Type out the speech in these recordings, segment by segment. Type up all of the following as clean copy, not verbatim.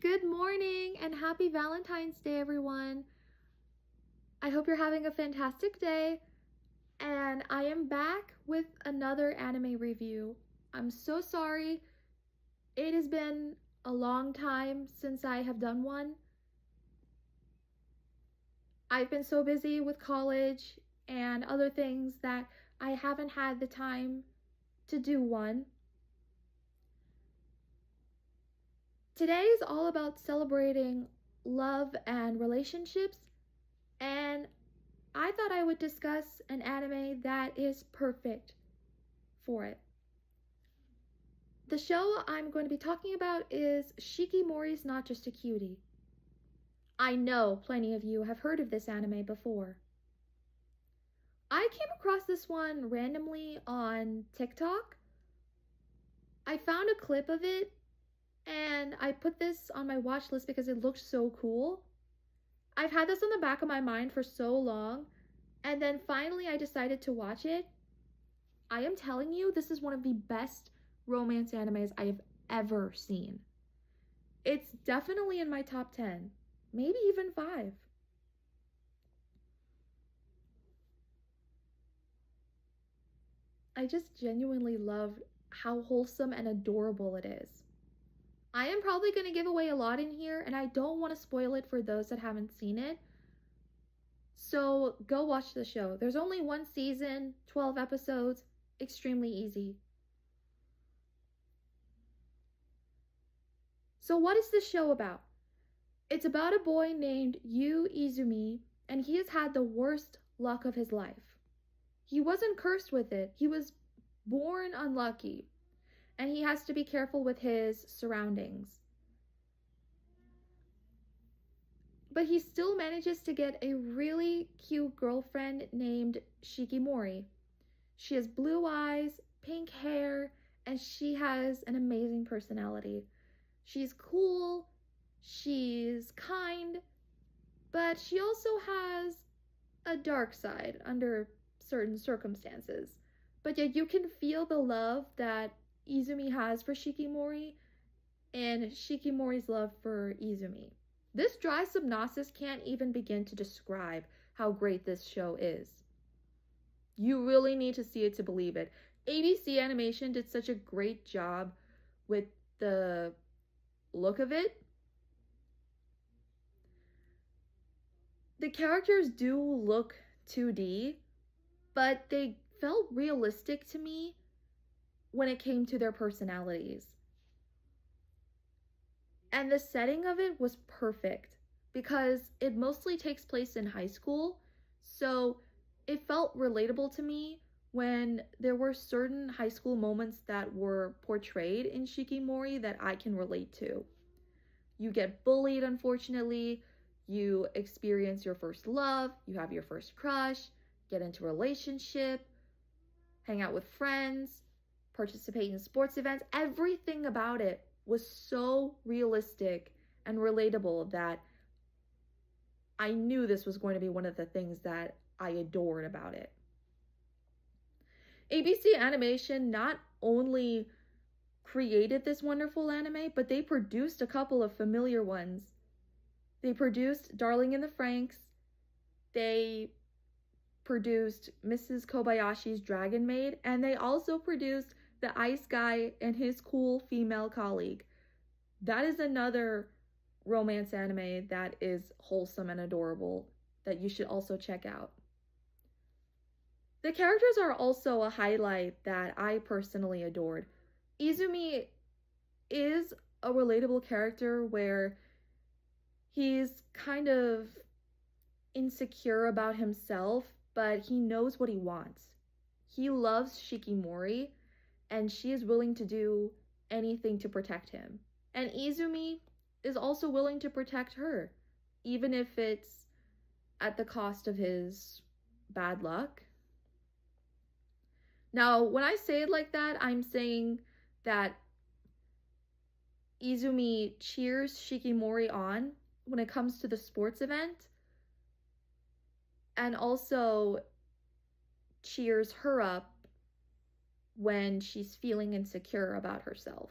Good morning and happy Valentine's Day, everyone. I hope you're having a fantastic day. And I am back with another anime review. I'm so sorry. It has been a long time since I have done one. I've been so busy with college and other things that I haven't had the time to do one. Today is all about celebrating love and relationships, and I thought I would discuss an anime that is perfect for it. The show I'm going to be talking about is Shikimori's Not Just a Cutie. I know plenty of you have heard of this anime before. I came across this one randomly on TikTok. I found a clip of it and I put this on my watch list because it looked so cool. I've had this on the back of my mind for so long, and then finally I decided to watch it. I am telling you, this is one of the best romance animes I have ever seen. It's definitely in my top 10, maybe even 5. I just genuinely love how wholesome and adorable it is. I am probably going to give away a lot in here, and I don't want to spoil it for those that haven't seen it. So go watch the show. There's only one season, 12 episodes, extremely easy. So what is this show about? It's about a boy named Yu Izumi, and he has had the worst luck of his life. He wasn't cursed with it, he was born unlucky, and he has to be careful with his surroundings. But he still manages to get a really cute girlfriend named Shikimori. She has blue eyes, pink hair, and she has an amazing personality. She's cool, she's kind, but she also has a dark side under certain circumstances. But yet you can feel the love that Izumi has for Shikimori and Shikimori's love for Izumi. This dry synopsis can't even begin to describe how great this show is. You really need to see it to believe it. ABC Animation did such a great job with the look of it. The characters do look 2D, but they felt realistic to me when it came to their personalities. And the setting of it was perfect because it mostly takes place in high school, so it felt relatable to me when there were certain high school moments that were portrayed in Shikimori that I can relate to. You get bullied, unfortunately, you experience your first love, you have your first crush, get into a relationship, hang out with friends, participate in sports events. Everything about it was so realistic and relatable that I knew this was going to be one of the things that I adored about it. ABC Animation not only created this wonderful anime, but they produced a couple of familiar ones. They produced Darling in the Franxx. They produced Mrs. Kobayashi's Dragon Maid, and they also produced The Ice Guy and His Cool Female Colleague. That is another romance anime that is wholesome and adorable that you should also check out. The characters are also a highlight that I personally adored. Izumi is a relatable character where he's kind of insecure about himself, but he knows what he wants. He loves Shikimori, and she is willing to do anything to protect him. And Izumi is also willing to protect her, even if it's at the cost of his bad luck. Now, when I say it like that, I'm saying that Izumi cheers Shikimori on when it comes to the sports event, and also cheers her up when she's feeling insecure about herself.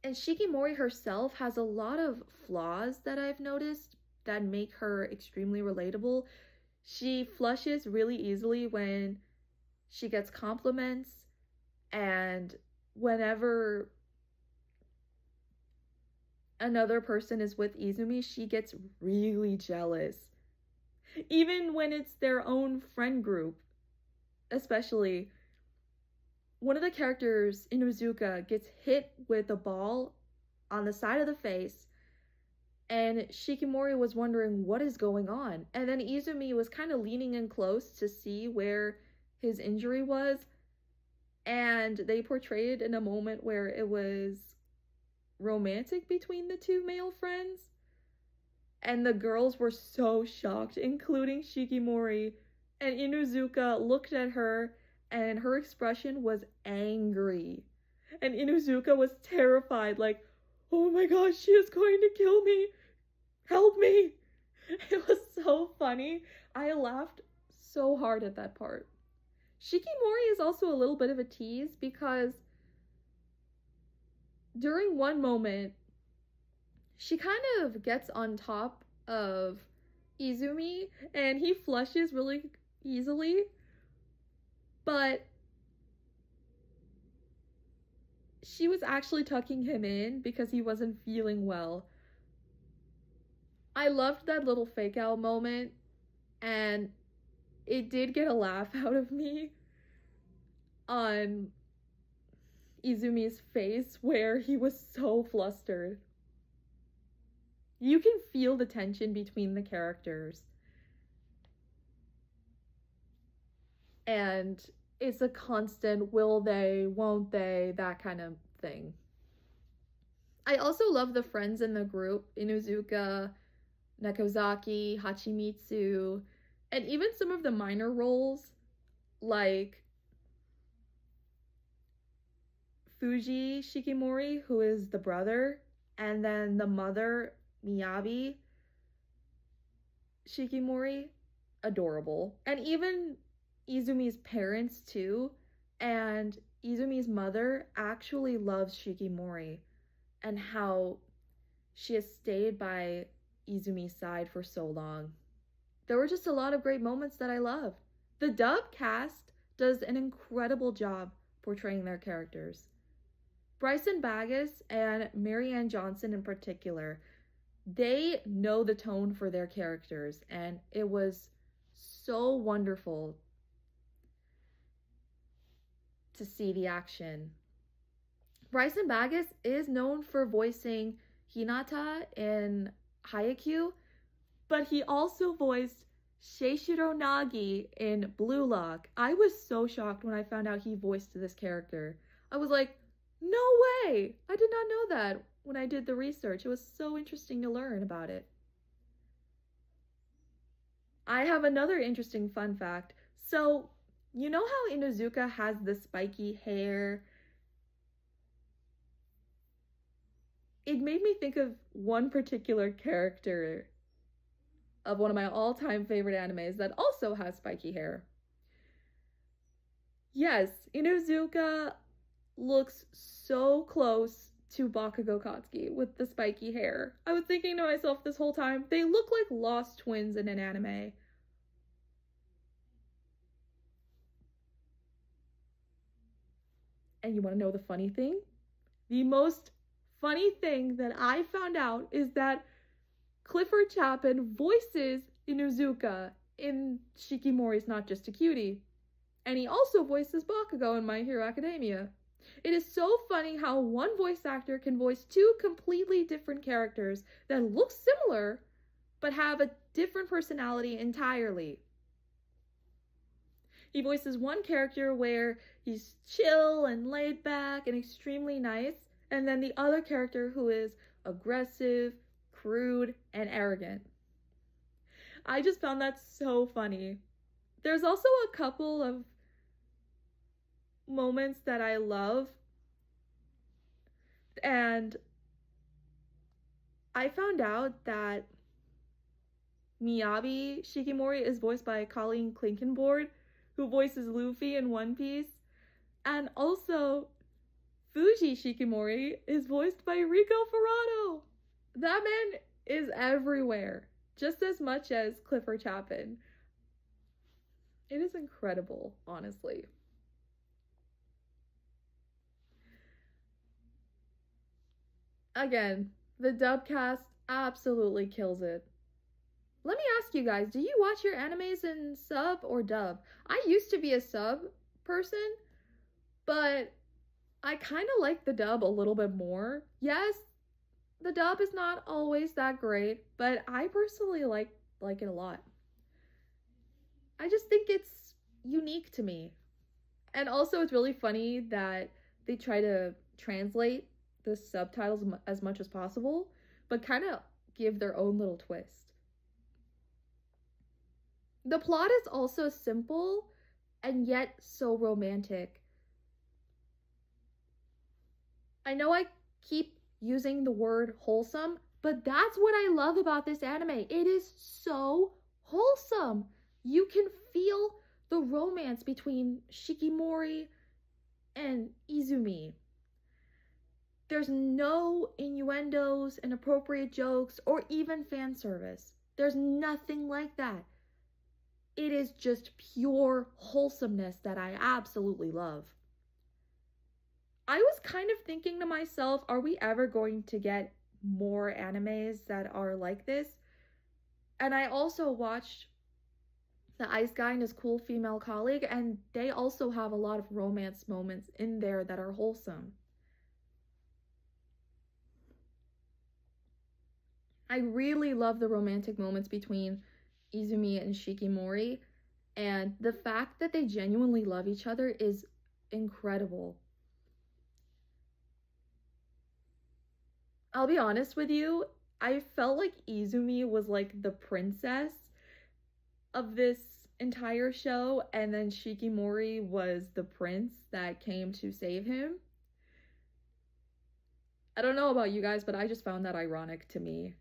And Shikimori herself has a lot of flaws that I've noticed that make her extremely relatable. She flushes really easily when she gets compliments, and whenever another person is with Izumi, she gets really jealous. Even when it's their own friend group, especially. One of the characters, Inuzuka, gets hit with a ball on the side of the face, and Shikimori was wondering what is going on. And then Izumi was kind of leaning in close to see where his injury was, and they portrayed in a moment where it was romantic between the two male friends. And the girls were so shocked, including Shikimori. And Inuzuka looked at her, and her expression was angry. And Inuzuka was terrified, like, oh my gosh, she is going to kill me. Help me. It was so funny. I laughed so hard at that part. Shikimori is also a little bit of a tease because during one moment, she kind of gets on top of Izumi and he flushes really easily, but she was actually tucking him in because he wasn't feeling well. I loved that little fake out moment, and it did get a laugh out of me on Izumi's face where he was so flustered. You can feel the tension between the characters. And it's a constant will they, won't they, that kind of thing. I also love the friends in the group, Inuzuka, Nekozaki, Hachimitsu, and even some of the minor roles like Fuji Shikimori, who is the brother, and then the mother, Miyabi Shikimori, adorable. And even Izumi's parents, too. And Izumi's mother actually loves Shikimori and how she has stayed by Izumi's side for so long. There were just a lot of great moments that I loved. The dub cast does an incredible job portraying their characters. Bryson Baggis and Marianne Johnson in particular, they know the tone for their characters, and it was so wonderful to see the action. Bryson Baggis is known for voicing Hinata in Haikyuu, but he also voiced Seishiro Nagi in Blue Lock. I was so shocked when I found out he voiced this character. I was like, no way! I did not know that when I did the research. It was so interesting to learn about it. I have another interesting fun fact. So, you know how Inuzuka has the spiky hair? It made me think of one particular character of one of my all-time favorite animes that also has spiky hair. Yes, Inuzuka looks so close to Bakugo Katsuki with the spiky hair. I was thinking to myself this whole time, they look like lost twins in an anime. And you want to know the funny thing? The most funny thing that I found out is that Clifford Chapin voices Inuzuka in Shikimori's Not Just a Cutie. And he also voices Bakugo in My Hero Academia. It is so funny how one voice actor can voice two completely different characters that look similar, but have a different personality entirely. He voices one character where he's chill and laid back and extremely nice, and then the other character who is aggressive, crude, and arrogant. I just found that so funny. There's also a couple of moments that I love, and I found out that Miyabi Shikimori is voiced by Colleen Klinkenborg, who voices Luffy in One Piece, and also Fuji Shikimori is voiced by Rico Ferraro. That man is everywhere, just as much as Clifford Chapin. It is incredible, honestly. Again, the dub cast absolutely kills it. Let me ask you guys, do you watch your animes in sub or dub? I used to be a sub person, but I kind of like the dub a little bit more. Yes, the dub is not always that great, but I personally like it a lot. I just think it's unique to me. And also it's really funny that they try to translate the subtitles as much as possible, but kind of give their own little twist. The plot is also simple and yet so romantic. I know I keep using the word wholesome, but that's what I love about this anime. It is so wholesome. You can feel the romance between Shikimori and Izumi. There's no innuendos, inappropriate jokes, or even fan service. There's nothing like that. It is just pure wholesomeness that I absolutely love. I was kind of thinking to myself, are we ever going to get more animes that are like this? And I also watched The Ice Guy and His Cool Female Colleague, and they also have a lot of romance moments in there that are wholesome. I really love the romantic moments between Izumi and Shikimori, and the fact that they genuinely love each other is incredible. I'll be honest with you, I felt like Izumi was like the princess of this entire show, and then Shikimori was the prince that came to save him. I don't know about you guys, but I just found that ironic to me.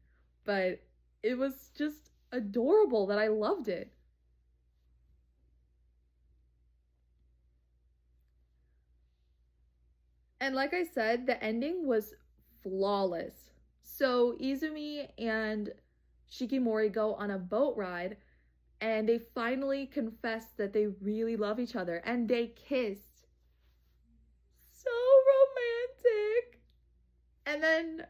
But it was just adorable that I loved it. And like I said, the ending was flawless. So Izumi and Shikimori go on a boat ride and they finally confess that they really love each other and they kiss. So romantic. And then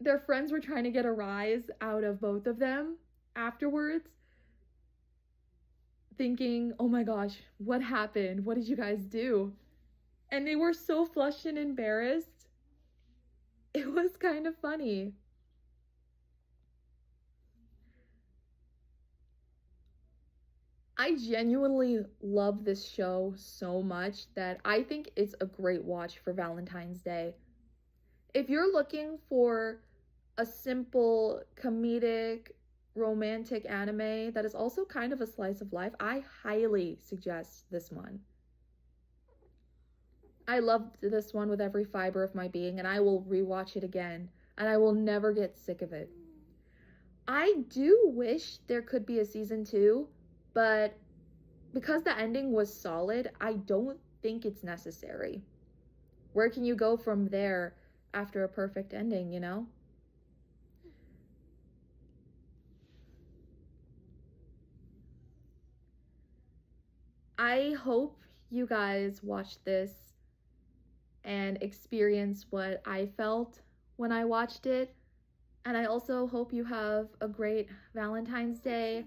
their friends were trying to get a rise out of both of them afterwards, thinking, oh my gosh, what happened? What did you guys do? And they were so flushed and embarrassed. It was kind of funny. I genuinely love this show so much that I think it's a great watch for Valentine's Day. If you're looking for a simple, comedic, romantic anime that is also kind of a slice of life, I highly suggest this one. I loved this one with every fiber of my being, and I will rewatch it again, and I will never get sick of it. I do wish there could be a season 2, but because the ending was solid, I don't think it's necessary. Where can you go from there after a perfect ending, you know? I hope you guys watch this and experience what I felt when I watched it. And I also hope you have a great Valentine's Day.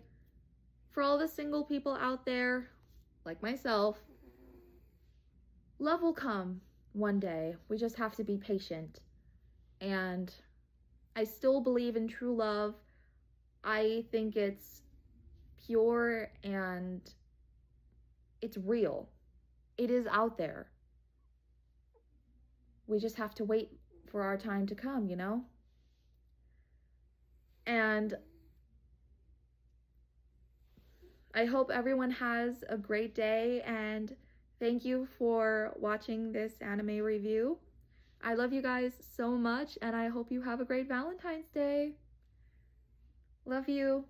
For all the single people out there, like myself, love will come one day. We just have to be patient. And I still believe in true love. I think it's pure and it's real. It is out there. We just have to wait for our time to come, you know? And I hope everyone has a great day, and thank you for watching this anime review. I love you guys so much, and I hope you have a great Valentine's Day. Love you.